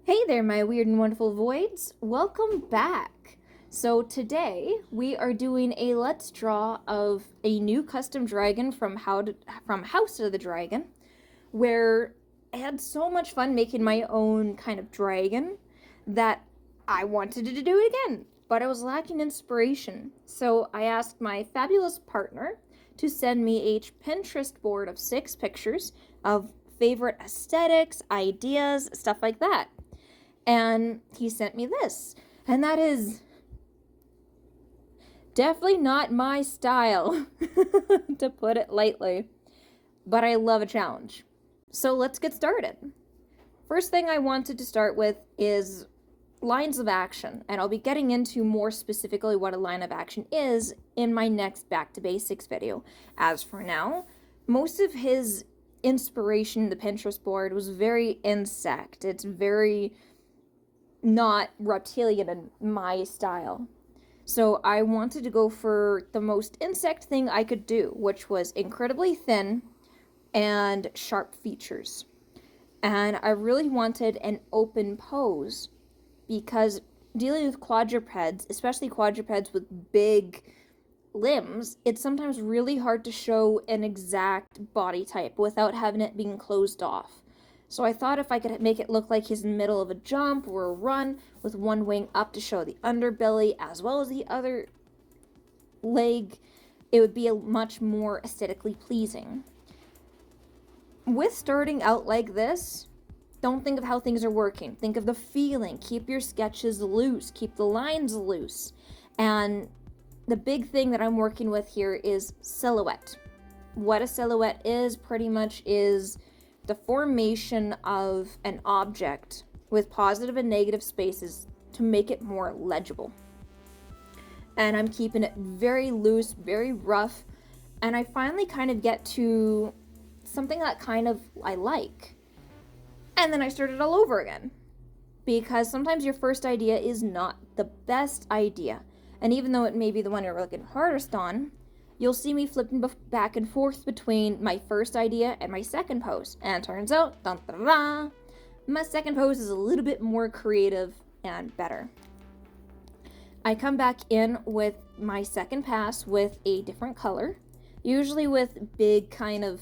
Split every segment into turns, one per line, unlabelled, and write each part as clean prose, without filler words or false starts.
Hey there, my weird and wonderful voids. Welcome back. So today we are doing a let's draw of a new custom dragon from House of the Dragon, where I had so much fun making my own kind of dragon that I wanted to do it again, but I was lacking inspiration. So I asked my fabulous partner to send me a Pinterest board of 6 pictures of favorite aesthetics, ideas, stuff like that. And he sent me this, and that is definitely not my style, to put it lightly, but I love a challenge. So let's get started. First thing I wanted to start with is lines of action, and I'll be getting into more specifically what a line of action is in my next Back to Basics video. As for now, most of his inspiration, the Pinterest board, was very insect. It's very not reptilian in my style. So I wanted to go for the most insect thing I could do, which was incredibly thin and sharp features. And I really wanted an open pose because dealing with quadrupeds, especially quadrupeds with big limbs, it's sometimes really hard to show an exact body type without having it being closed off. So I thought if I could make it look like he's in the middle of a jump or a run with one wing up to show the underbelly as well as the other leg, it would be much more aesthetically pleasing. With starting out like this, don't think of how things are working. Think of the feeling. Keep your sketches loose. Keep the lines loose. And the big thing that I'm working with here is silhouette. What a silhouette is pretty much is the formation of an object with positive and negative spaces to make it more legible. And I'm keeping it very loose, very rough, and I finally kind of get to something that kind of I like. And then I started all over again. Because sometimes your first idea is not the best idea. And even though it may be the one you're looking hardest on, you'll see me flipping back and forth between my first idea and my second pose. And it turns out, dun, dun, dun, my second pose is a little bit more creative and better. I come back in with my second pass with a different color, usually with big kind of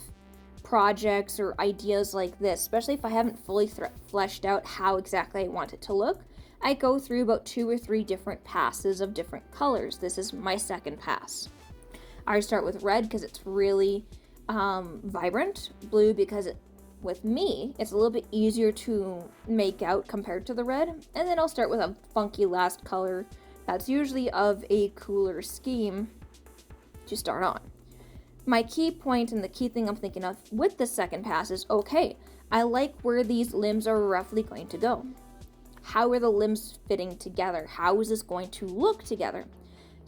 projects or ideas like this, especially if I haven't fully fleshed out how exactly I want it to look. I go through about 2 or 3 different passes of different colors. This is my second pass. I start with red because it's really vibrant, blue because with me, it's a little bit easier to make out compared to the red, and then I'll start with a funky last color that's usually of a cooler scheme to start on. My key point and the key thing I'm thinking of with the second pass is, okay, I like where these limbs are roughly going to go. How are the limbs fitting together? How is this going to look together?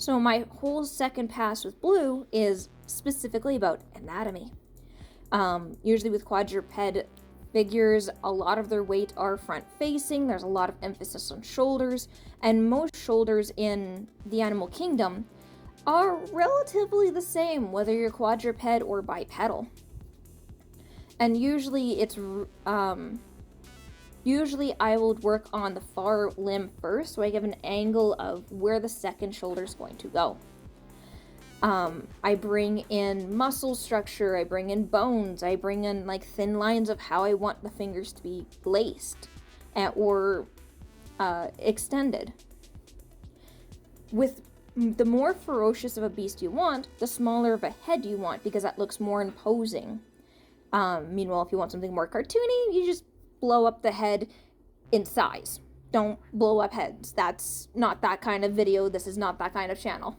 So my whole second pass with blue is specifically about anatomy. Usually with quadruped figures, a lot of their weight are front facing. There's a lot of emphasis on shoulders, and most shoulders in the animal kingdom are relatively the same, whether you're quadruped or bipedal. And usually I would work on the far limb first, so I give an angle of where the second shoulder is going to go. I bring in muscle structure, I bring in bones, I bring in like thin lines of how I want the fingers to be laced or extended. With the more ferocious of a beast you want, the smaller of a head you want, because that looks more imposing. Meanwhile, if you want something more cartoony, you just blow up the head in size. Don't blow up heads. That's not that kind of video. This is not that kind of channel.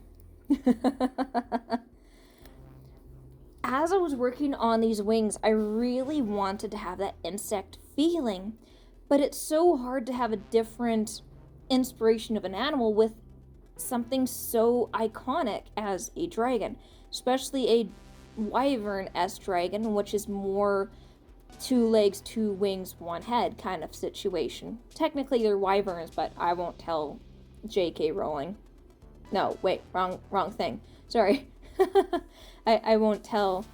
As I was working on these wings, I really wanted to have that insect feeling, but it's so hard to have a different inspiration of an animal with something so iconic as a dragon, especially a wyvern-esque dragon, which is more 2 legs, 2 wings, 1 head kind of situation. Technically they're wyverns, but I won't tell J.K. Rowling. No, wait, wrong thing. Sorry. I won't tell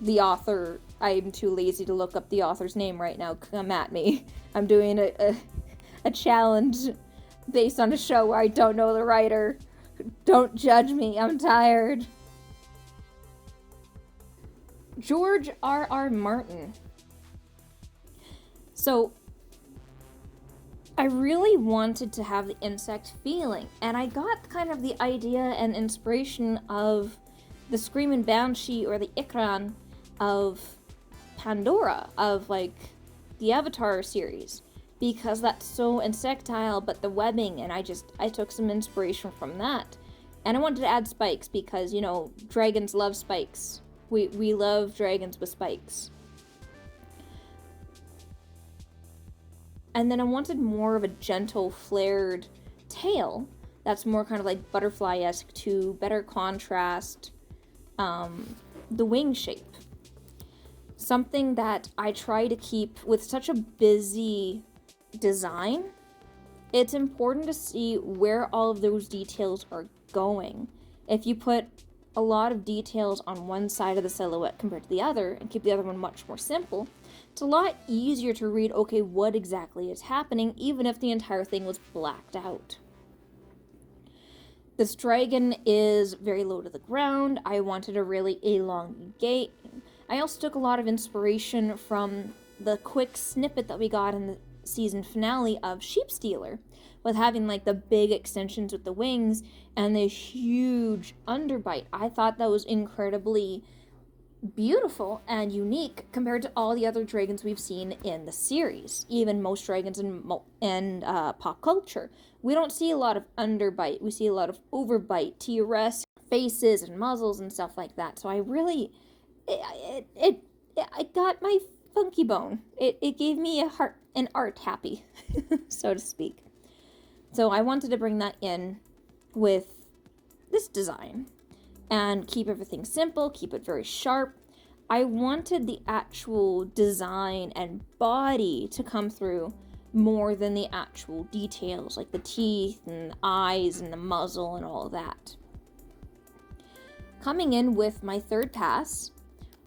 the author I'm too lazy to look up the author's name right now. Come at me. I'm doing a challenge based on a show where I don't know the writer. Don't judge me. I'm tired. George R.R. Martin. So, I really wanted to have the insect feeling, and I got kind of the idea and inspiration of the Screaming Banshee or the Ikran of Pandora, of like the Avatar series, because that's so insectile, but the webbing, and I took some inspiration from that. And I wanted to add spikes because, you know, dragons love spikes. We love dragons with spikes. And then I wanted more of a gentle, flared tail that's more kind of like butterfly-esque to better contrast the wing shape. Something that I try to keep with such a busy design, it's important to see where all of those details are going. If you put a lot of details on one side of the silhouette compared to the other and keep the other one much more simple, it's a lot easier to read, okay, what exactly is happening, even if the entire thing was blacked out. This dragon is very low to the ground. I wanted a really elongate. I also took a lot of inspiration from the quick snippet that we got in the season finale of Sheep Stealer, with having like the big extensions with the wings and the huge underbite. I thought that was incredibly beautiful and unique compared to all the other dragons we've seen in the series. Even most dragons in pop culture, we don't see a lot of underbite. We see a lot of overbite, T-Rex faces and muzzles and stuff like that. So I really, it got my funky bone. It gave me an art happy, so to speak. So I wanted to bring that in with this design and keep everything simple, keep it very sharp. I wanted the actual design and body to come through more than the actual details, like the teeth and the eyes and the muzzle and all of that. Coming in with my third pass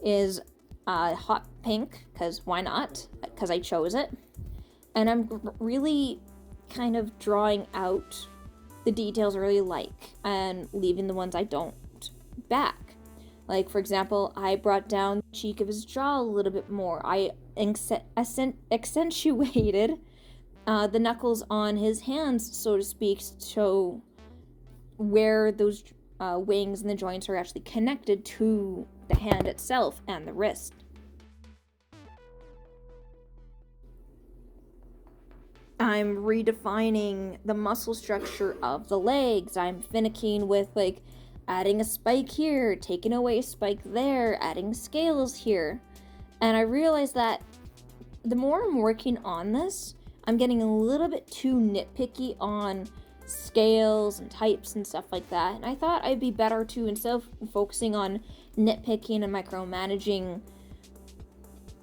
is hot pink, because why not? Because I chose it. And I'm really kind of drawing out the details I really like and leaving the ones I don't back. Like, for example, I brought down the cheek of his jaw a little bit more. I accentuated the knuckles on his hands, so to speak, to show where those wings and the joints are actually connected to the hand itself and the wrist. I'm redefining the muscle structure of the legs. I'm finicking with, like, adding a spike here, taking away a spike there, adding scales here. And I realized that the more I'm working on this, I'm getting a little bit too nitpicky on scales and types and stuff like that. And I thought I'd be better to, instead of focusing on nitpicking and micromanaging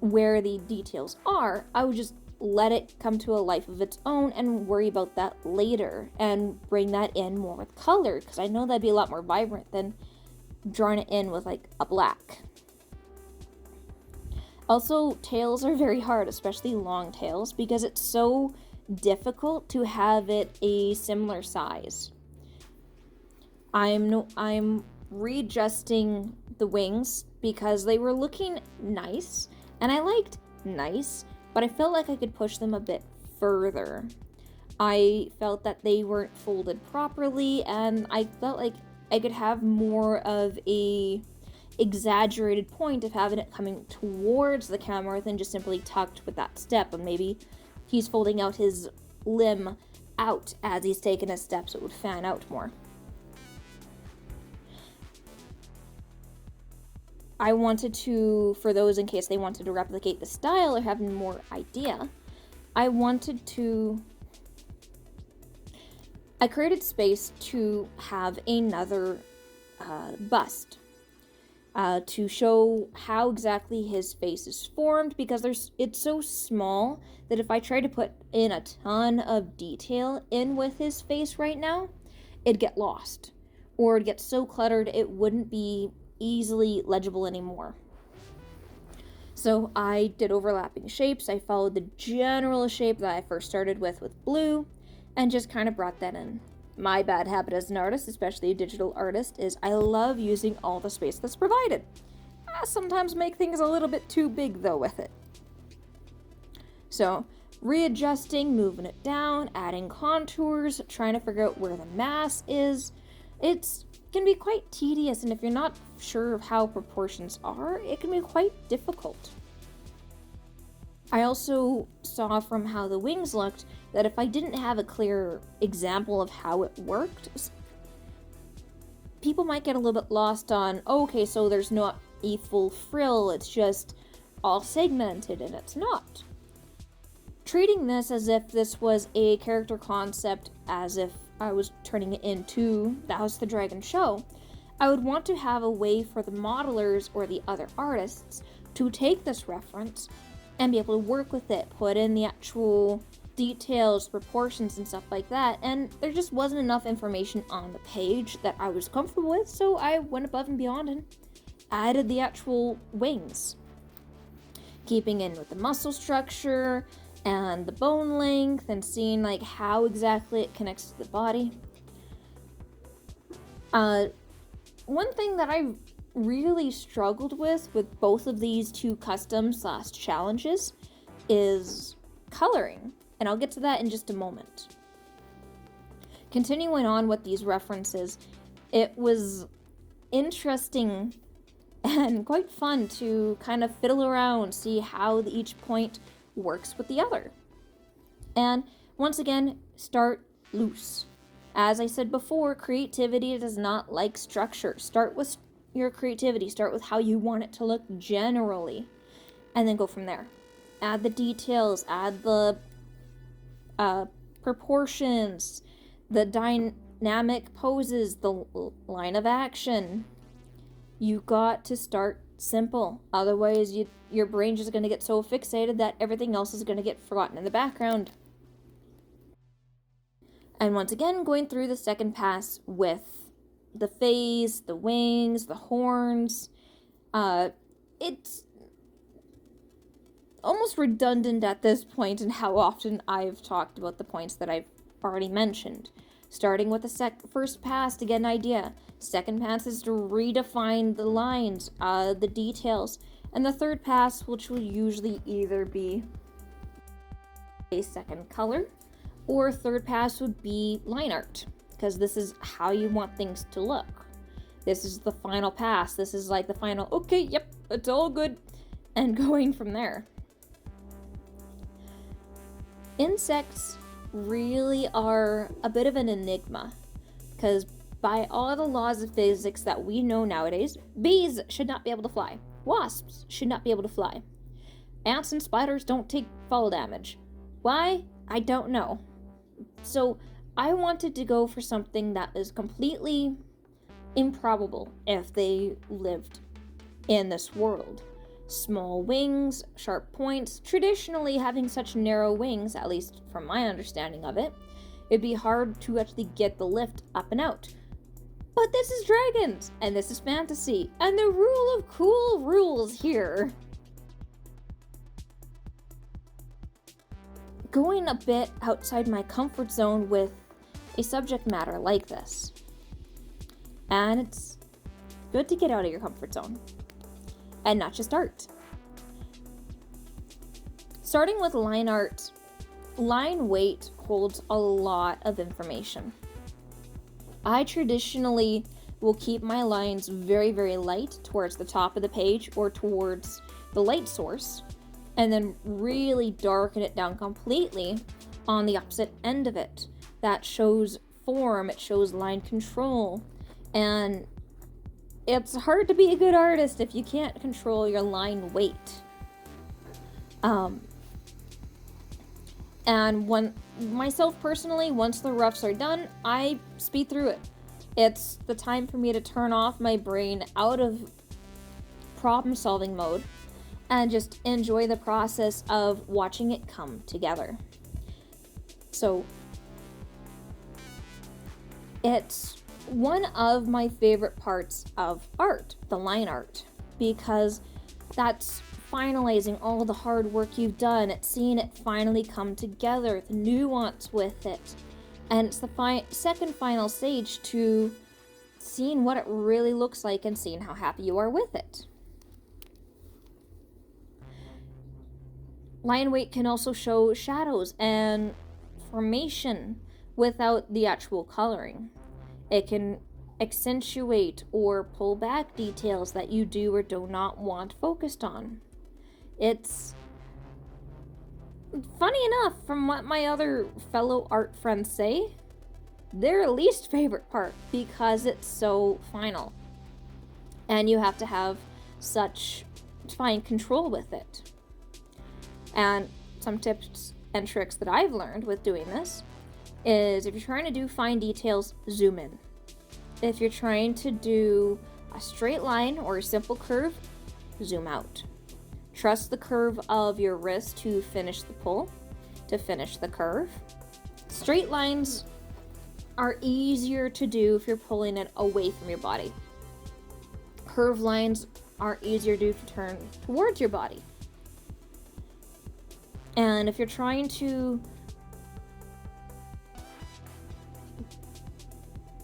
where the details are, I would just let it come to a life of its own and worry about that later and bring that in more with color, because I know that'd be a lot more vibrant than drawing it in with like a black. Also, tails are very hard, especially long tails, because it's so difficult to have it a similar size. I'm readjusting the wings because they were looking nice, and I liked nice, but I felt like I could push them a bit further. I felt that they weren't folded properly, and I felt like I could have more of a exaggerated point of having it coming towards the camera than just simply tucked with that step, and maybe he's folding out his limb out as he's taking a step so it would fan out more. I wanted to, for those in case they wanted to replicate the style or have more idea, I created space to have another bust to show how exactly his face is formed, because it's so small that if I try to put in a ton of detail in with his face right now, it'd get lost, or it'd get so cluttered it wouldn't be easily legible anymore. So I did overlapping shapes. I followed the general shape that I first started with blue and just kind of brought that in. My bad habit as an artist, especially a digital artist, is I love using all the space that's provided. I sometimes make things a little bit too big though with it. So readjusting, moving it down, adding contours, trying to figure out where the mass is. It can be quite tedious, and if you're not sure of how proportions are, it can be quite difficult. I also saw from how the wings looked that if I didn't have a clear example of how it worked, people might get a little bit lost on, okay, so there's not a full frill, it's just all segmented, and it's not. Treating this as if this was a character concept, as if I was turning it into the House of the Dragon show, I would want to have a way for the modelers or the other artists to take this reference and be able to work with it, put in the actual details, proportions, and stuff like that, and there just wasn't enough information on the page that I was comfortable with, so I went above and beyond and added the actual wings. Keeping in with the muscle structure, and the bone length, and seeing like how exactly it connects to the body. One thing that I really struggled with both of these two custom/challenges is coloring, and I'll get to that in just a moment. Continuing on with these references, it was interesting and quite fun to kind of fiddle around, see how each point works with the other. And once again, start loose. As I said before, creativity does not like structure. Start with your creativity. Start with how you want it to look generally, and then go from there. Add the details, add the proportions, the dynamic poses, the line of action. You got to start simple. Otherwise, your brain just going to get so fixated that everything else is going to get forgotten in the background. And once again, going through the second pass with the face, the wings, the horns. It's almost redundant at this point in how often I've talked about the points that I've already mentioned. Starting with the first pass to get an idea. Second pass is to redefine the lines, the details. And the third pass, which will usually either be a second color, or third pass would be line art, because this is how you want things to look. This is the final pass. This is like the final, okay, yep, it's all good, and going from there. Insects really are a bit of an enigma, because by all the laws of physics that we know nowadays, bees should not be able to fly. Wasps should not be able to fly. Ants and spiders don't take fall damage. Why? I don't know. So I wanted to go for something that is completely improbable if they lived in this world. Small wings, sharp points. Traditionally, having such narrow wings, at least from my understanding of it, it'd be hard to actually get the lift up and out. But this is dragons, and this is fantasy, and the rule of cool rules here. Going a bit outside my comfort zone with a subject matter like this. And it's good to get out of your comfort zone. And not just art. Starting with line art, line weight holds a lot of information. I traditionally will keep my lines very, very light towards the top of the page or towards the light source, and then really darken it down completely on the opposite end of it. That shows form, it shows line control, and it's hard to be a good artist if you can't control your line weight. And myself personally, once the roughs are done, I speed through it. It's the time for me to turn off my brain out of problem-solving mode and just enjoy the process of watching it come together. So, it's one of my favorite parts of art, the line art, because that's finalizing all the hard work you've done, it's seeing it finally come together, the nuance with it. And it's the second final stage to seeing what it really looks like and seeing how happy you are with it. Line weight can also show shadows and formation without the actual coloring. It can accentuate or pull back details that you do or do not want focused on. It's funny enough, from what my other fellow art friends say, their least favorite part, because it's so final and you have to have such fine control with it. And some tips and tricks that I've learned with doing this is, if you're trying to do fine details, zoom in. If you're trying to do a straight line or a simple curve, zoom out. Trust the curve of your wrist to finish the pull, to finish the curve. Straight lines are easier to do if you're pulling it away from your body. Curve lines are easier to do if you turn towards your body. And if you're trying to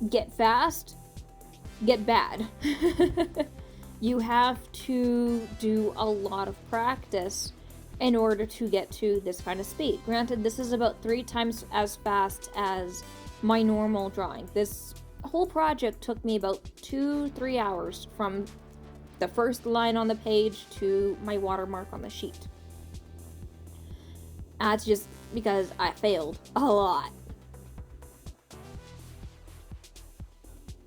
get fast, get bad. You have to do a lot of practice in order to get to this kind of speed. Granted, this is about 3 times as fast as my normal drawing. This whole project took me about 2-3 hours from the first line on the page to my watermark on the sheet. That's just because I failed a lot.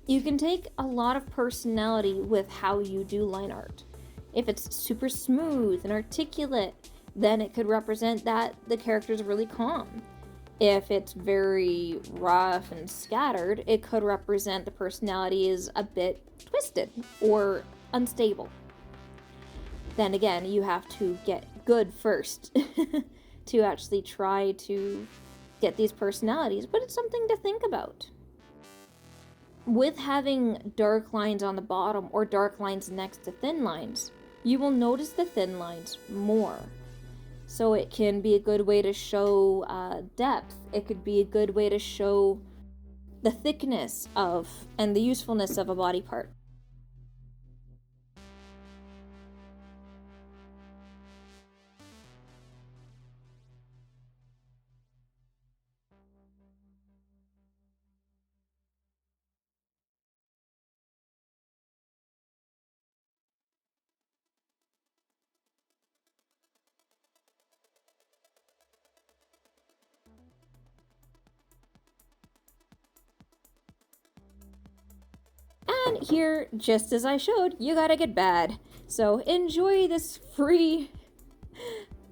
You can take a lot of personality with how you do line art. If it's super smooth and articulate, then it could represent that the character's really calm. If it's very rough and scattered, it could represent the personality is a bit twisted or unstable. Then again, you have to get good first to actually try to get these personalities, but it's something to think about. With having dark lines on the bottom or dark lines next to thin lines, you will notice the thin lines more. So it can be a good way to show depth. It could be a good way to show the thickness of and the usefulness of a body part. And here, just as I showed, you gotta get bad. So enjoy this free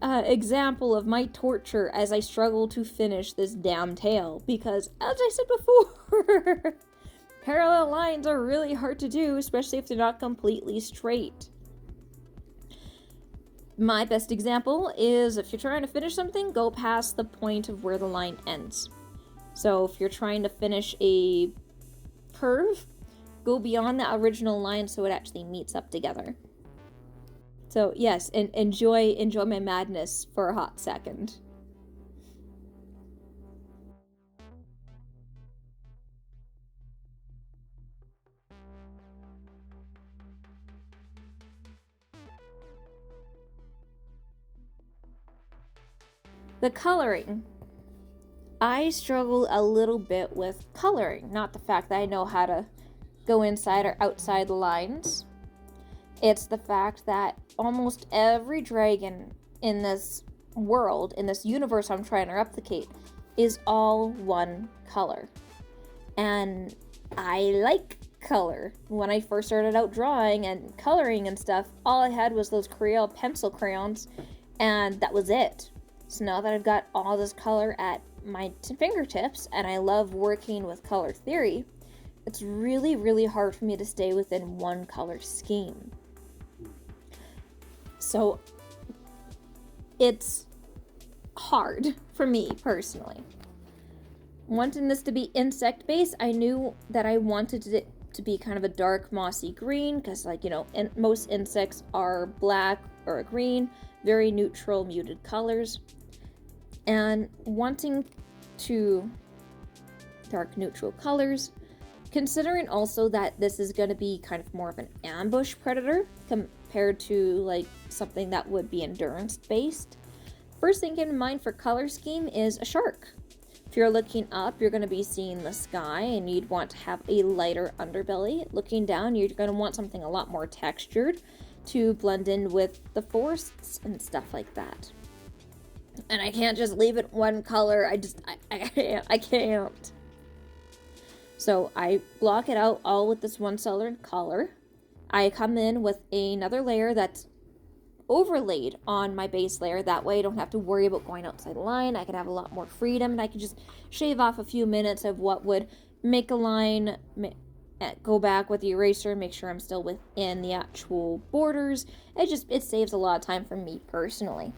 example of my torture as I struggle to finish this damn tail. Because, as I said before, parallel lines are really hard to do, especially if they're not completely straight. My best example is, if you're trying to finish something, go past the point of where the line ends. So if you're trying to finish a curve, go beyond the original line so it actually meets up together. So yes, enjoy my madness for a hot second. The coloring. I struggle a little bit with coloring, not the fact that I know how to go inside or outside the lines. It's the fact that almost every dragon in this world, in this universe I'm trying to replicate, is all one color. And I like color. When I first started out drawing and coloring and stuff, all I had was those Crayola pencil crayons, and that was it. So now that I've got all this color at my fingertips, and I love working with color theory, it's really, really hard for me to stay within one color scheme. So it's hard for me personally. Wanting this to be insect based, I knew that I wanted it to be kind of a dark mossy green, because most insects are black or a green, very neutral, muted colors. And wanting to dark neutral colors, considering also that this is going to be kind of more of an ambush predator compared to like something that would be endurance based. First thing in mind for color scheme is a shark. If you're looking up, you're going to be seeing the sky and you'd want to have a lighter underbelly. Looking down, you're going to want something a lot more textured to blend in with the forests and stuff like that. And I can't just leave it one color. I can't. So I block it out all with this one solid color. I come in with another layer that's overlaid on my base layer. That way I don't have to worry about going outside the line. I can have a lot more freedom, and I can just shave off a few minutes of what would make a line, go back with the eraser, make sure I'm still within the actual borders. It saves a lot of time for me personally.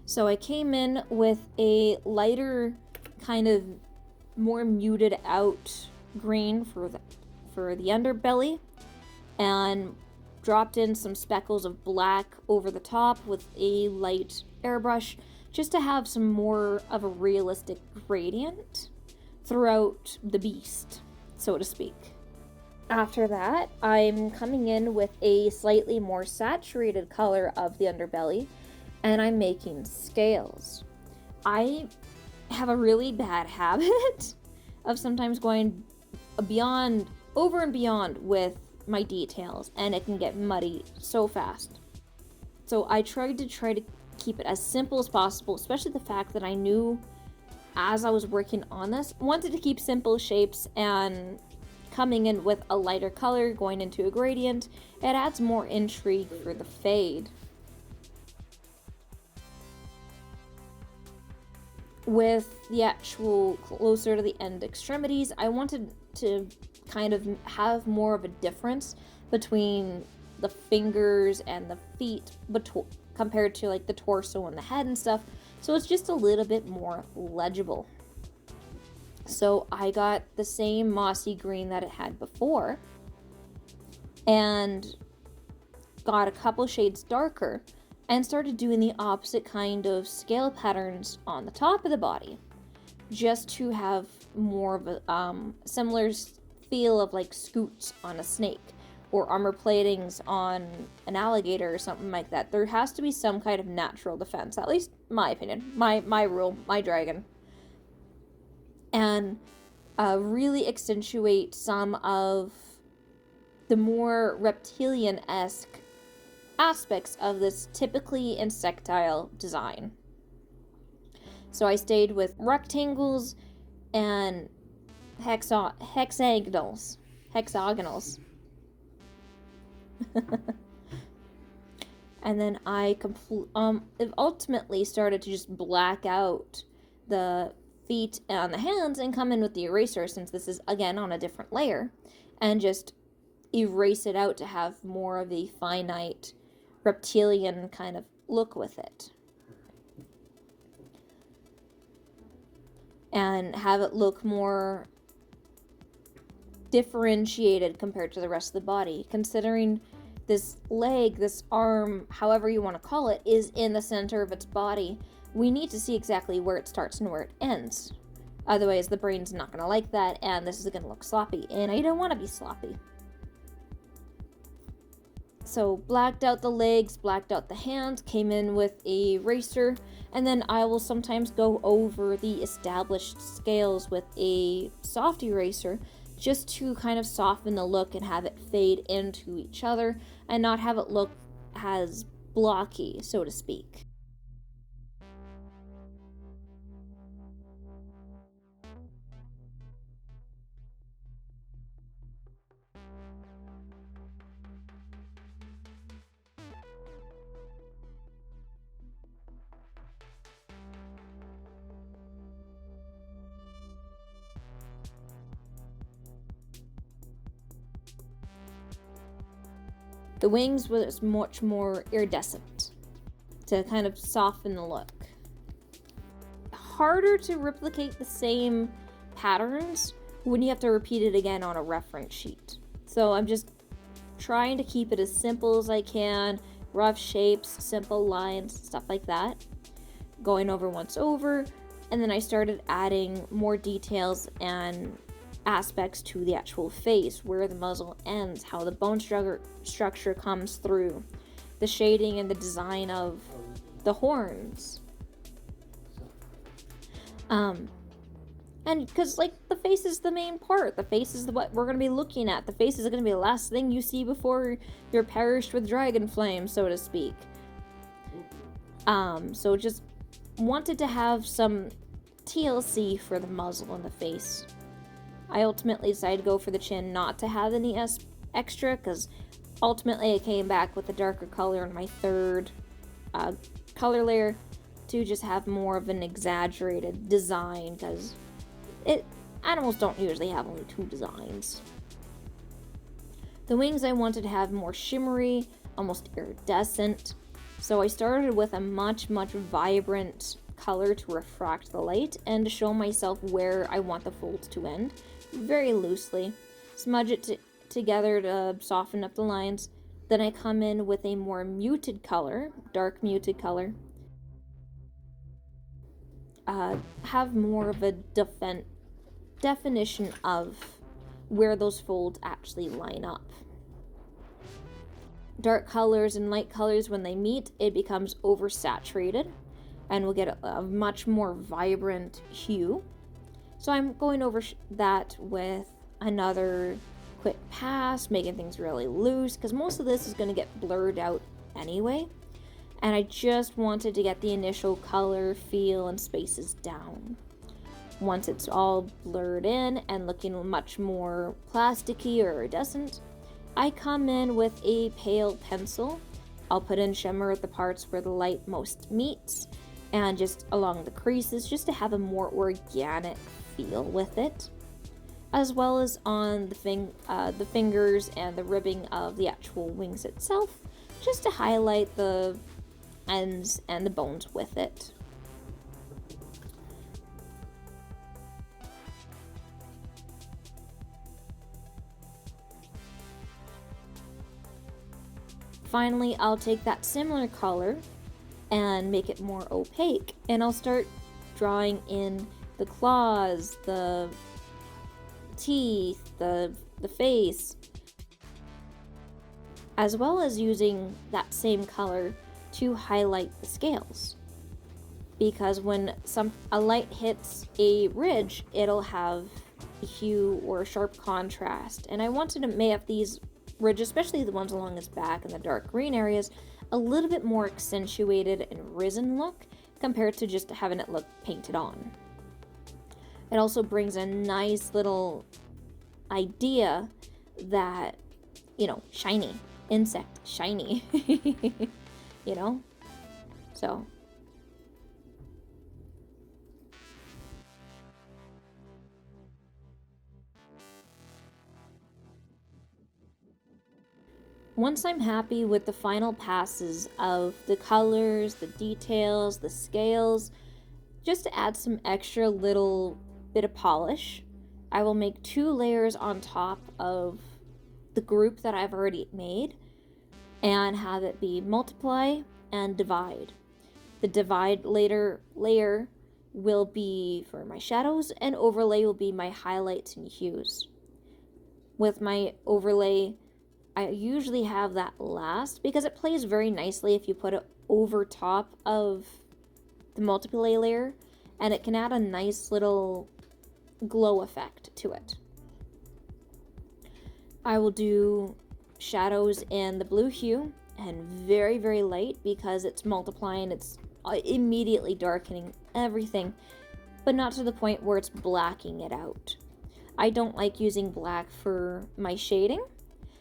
So I came in with a lighter, kind of more muted out green for the underbelly, and dropped in some speckles of black over the top with a light airbrush, just to have some more of a realistic gradient throughout the beast, so to speak. After that, I'm coming in with a slightly more saturated color of the underbelly, and I'm making scales. I have a really bad habit of sometimes going over and beyond with my details, and it can get muddy so fast. So I tried to keep it as simple as possible, especially the fact that I knew as I was working on this, wanted to keep simple shapes, and coming in with a lighter color, going into a gradient, it adds more intrigue for the fade. With the actual closer to the end extremities, I wanted to kind of have more of a difference between the fingers and the feet compared to like the torso and the head and stuff, so it's just a little bit more legible. So I got the same mossy green that it had before and got a couple shades darker and started doing the opposite kind of scale patterns on the top of the body, just to have more of a similar feel of like scoots on a snake or armor platings on an alligator or something like that. There has to be some kind of natural defense, at least my opinion, my rule, my dragon. And really accentuate some of the more reptilian-esque aspects of this typically insectile design. So I stayed with rectangles and hexagonals. And then I ultimately started to just black out the feet and the hands and come in with the eraser, since this is again on a different layer, and just erase it out to have more of a finite reptilian kind of look with it, and have it look more differentiated compared to the rest of the body, considering this leg, this arm, however you want to call it, is in the center of its body. We need to see exactly where it starts and where it ends. Otherwise, the brain's not going to like that, and this is going to look sloppy, and I don't want to be sloppy. So, blacked out the legs, blacked out the hands, came in with a eraser, and then I will sometimes go over the established scales with a soft eraser, just to kind of soften the look and have it fade into each other, and not have it look as blocky, so to speak. The wings was much more iridescent to kind of soften the look. Harder to replicate the same patterns when you have to repeat it again on a reference sheet. So I'm just trying to keep it as simple as I can, rough shapes, simple lines, stuff like that. Going over once over, and then I started adding more details and aspects to the actual face, where the muzzle ends, how the bone structure comes through, the shading and the design of the horns. And because, like, the face is the main part. The face is what we're going to be looking at. The face is going to be the last thing you see before you're perished with dragon flame, so to speak. So just wanted to have some TLC for the muzzle and the face. I ultimately decided to go for the chin, not to have any extra, because ultimately I came back with a darker color in my third color layer to just have more of an exaggerated design, because animals don't usually have only two designs. The wings I wanted to have more shimmery, almost iridescent, so I started with a much vibrant color to refract the light and to show myself where I want the folds to end, very loosely. Smudge it together to soften up the lines. Then I come in with a more muted color, dark muted color. Have more of a definition of where those folds actually line up. Dark colors and light colors, when they meet, it becomes oversaturated and we'll get a much more vibrant hue. So I'm going over that with another quick pass, making things really loose, because most of this is going to get blurred out anyway. And I just wanted to get the initial color, feel, and spaces down. Once it's all blurred in and looking much more plasticky or iridescent, I come in with a pale pencil. I'll put in shimmer at the parts where the light most meets, and just along the creases, just to have a more organic feel with it, as well as on the fingers and the ribbing of the actual wings itself, just to highlight the ends and the bones with it. Finally, I'll take that similar color and make it more opaque, and I'll start drawing in the claws, the teeth, the face, as well as using that same color to highlight the scales. Because when a light hits a ridge, it'll have a hue or a sharp contrast, and I wanted to make these ridges, especially the ones along his back and the dark green areas, a little bit more accentuated and risen look compared to just having it look painted on. It also brings a nice little idea that, shiny, insect, shiny, so. Once I'm happy with the final passes of the colors, the details, the scales, just to add some extra little bit of polish, I will make 2 layers on top of the group that I've already made and have it be multiply and divide. The divide layer will be for my shadows, and overlay will be my highlights and hues. With my overlay, I usually have that last because it plays very nicely if you put it over top of the multiply layer, and it can add a nice little glow effect to it. I will do shadows in the blue hue and very light because it's multiplying, it's immediately darkening everything, but not to the point where it's blacking it out. I don't like using black for my shading,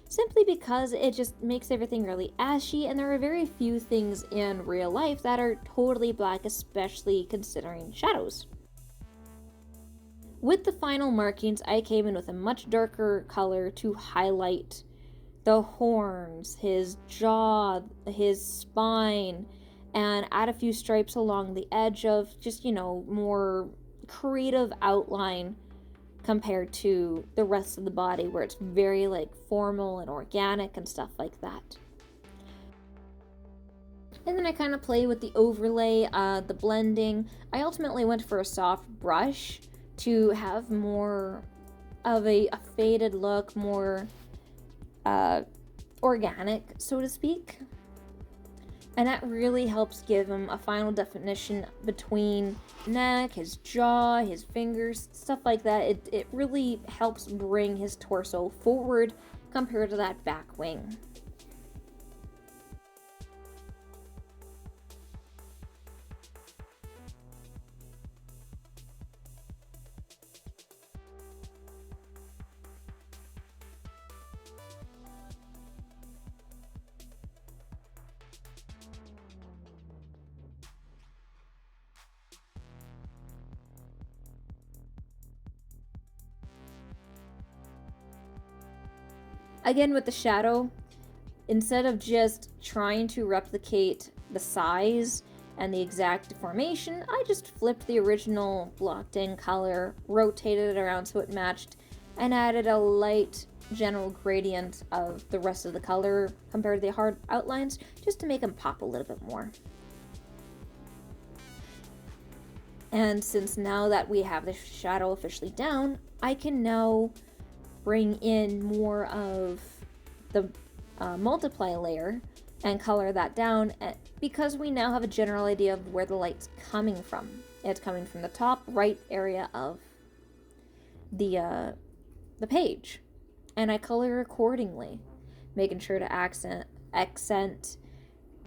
simply because it just makes everything really ashy, and there are very few things in real life that are totally black, especially considering shadows. With the final markings, I came in with a much darker color to highlight the horns, his jaw, his spine, and add a few stripes along the edge of just, more creative outline compared to the rest of the body where it's very like formal and organic and stuff like that. And then I kind of play with the overlay, the blending. I ultimately went for a soft brush to have more of a faded look, more organic, so to speak. And that really helps give him a final definition between neck, his jaw, his fingers, stuff like that. It really helps bring his torso forward compared to that back wing. Again, with the shadow, instead of just trying to replicate the size and the exact deformation, I just flipped the original blocked in color, rotated it around so it matched, and added a light general gradient of the rest of the color compared to the hard outlines, just to make them pop a little bit more. And since now that we have the shadow officially down, I can now bring in more of the multiply layer and color that down, because we now have a general idea of where the light's coming from. It's coming from the top right area of the page, and I color accordingly, making sure to accent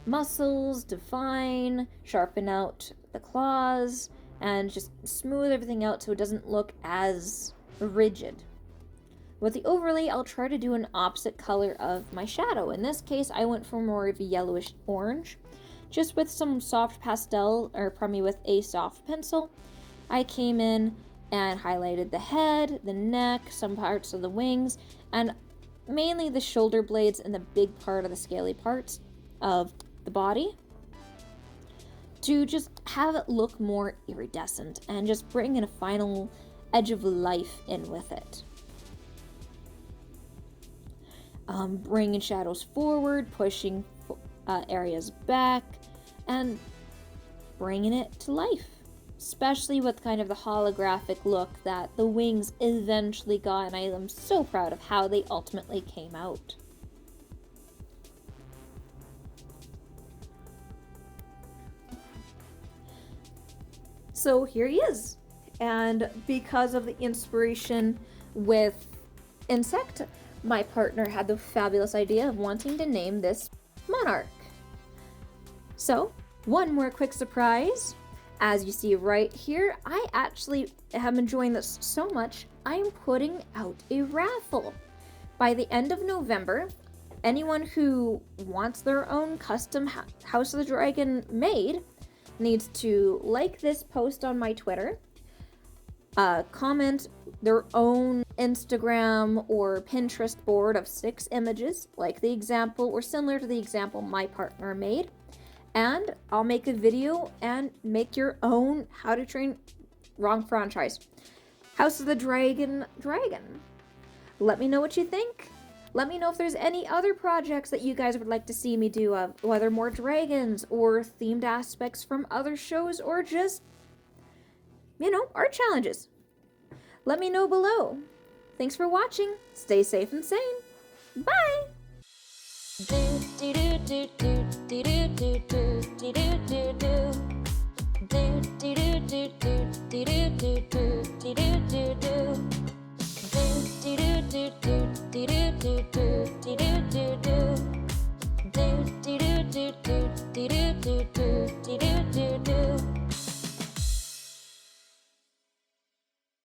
muscles, define, sharpen out the claws, and just smooth everything out so it doesn't look as rigid. With the overlay, I'll try to do an opposite color of my shadow. In this case, I went for more of a yellowish orange. Just with some soft pastel, or probably with a soft pencil, I came in and highlighted the head, the neck, some parts of the wings, and mainly the shoulder blades and the big part of the scaly parts of the body, to just have it look more iridescent and just bring in a final edge of life in with it. Bringing shadows forward, pushing areas back, and bringing it to life. Especially with kind of the holographic look that the wings eventually got, and I am so proud of how they ultimately came out. So here he is. And because of the inspiration with insect, my partner had the fabulous idea of wanting to name this Monarch. So, one more quick surprise. As you see right here, I actually am enjoying this so much, I'm putting out a raffle. By the end of November, anyone who wants their own custom House of the Dragon made needs to like this post on my Twitter, comment their own Instagram or Pinterest board of 6 images, like the example or similar to the example my partner made, and I'll make a video and make your own How to Train, wrong franchise, House of the Dragon. Let me know what you think. Let me know if there's any other projects that you guys would like to see me do, whether more dragons or themed aspects from other shows, or just, art challenges. Let me know below. Thanks for watching. Stay safe and sane. Bye!